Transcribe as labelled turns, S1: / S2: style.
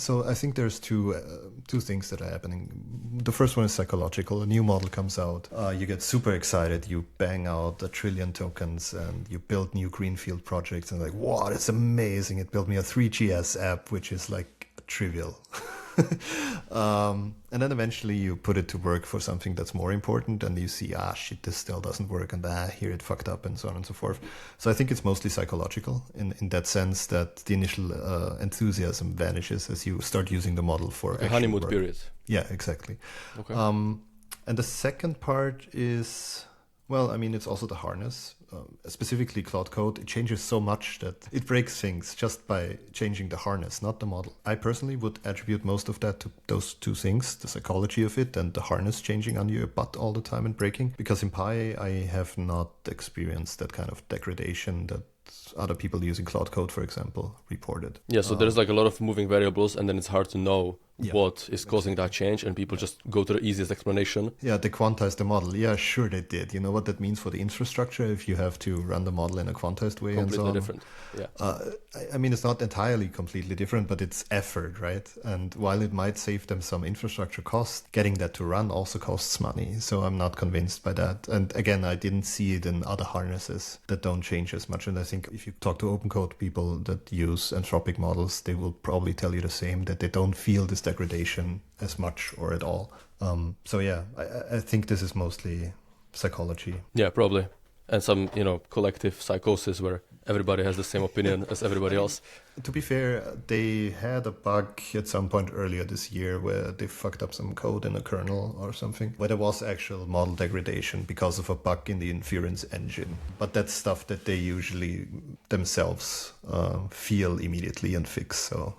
S1: So I think there's two things that are happening. The first one is psychological. A new model comes out, you get super excited, you bang out 1 trillion tokens, and you build new greenfield projects, and like, wow, that's amazing! It built me a 3GS app, which is like trivial. And then eventually you put it to work for something that's more important, and you see, shit, this still doesn't work, and here it fucked up, and so on and so forth. So I think it's mostly psychological in that sense, that the initial enthusiasm vanishes as you start using the model for
S2: a honeymoon period.
S1: Yeah, exactly.
S2: Okay.
S1: And the second part is, well, I mean, it's also the harness. Specifically Cloud Code, it changes so much that it breaks things just by changing the harness, not the model. I personally would attribute most of that to those two things, the psychology of it and the harness changing on your butt all the time and breaking. Because in Pi, I have not experienced that kind of degradation that other people using Cloud Code, for example, reported.
S2: Yeah, so there's like a lot of moving variables, and then it's hard to know what is causing that change, and people just go to the easiest explanation.
S1: Yeah, they quantized the model. Yeah, sure they did. You know what that means for the infrastructure if you have to run the model in a quantized way and so on?
S2: Completely different, yeah.
S1: I mean, it's not entirely completely different, but it's effort, right? And while it might save them some infrastructure cost, getting that to run also costs money. So I'm not convinced by that. And again, I didn't see it in other harnesses that don't change as much. And I think if you talk to open code people that use Anthropic models, they will probably tell you the same, that they don't feel this degradation as much or at all. So yeah, I think this is mostly psychology.
S2: Yeah, probably. And some, collective psychosis where everybody has the same opinion as everybody else.
S1: To be fair, they had a bug at some point earlier this year where they fucked up some code in a kernel or something, where there was actual model degradation because of a bug in the inference engine. But that's stuff that they usually themselves feel immediately and fix. So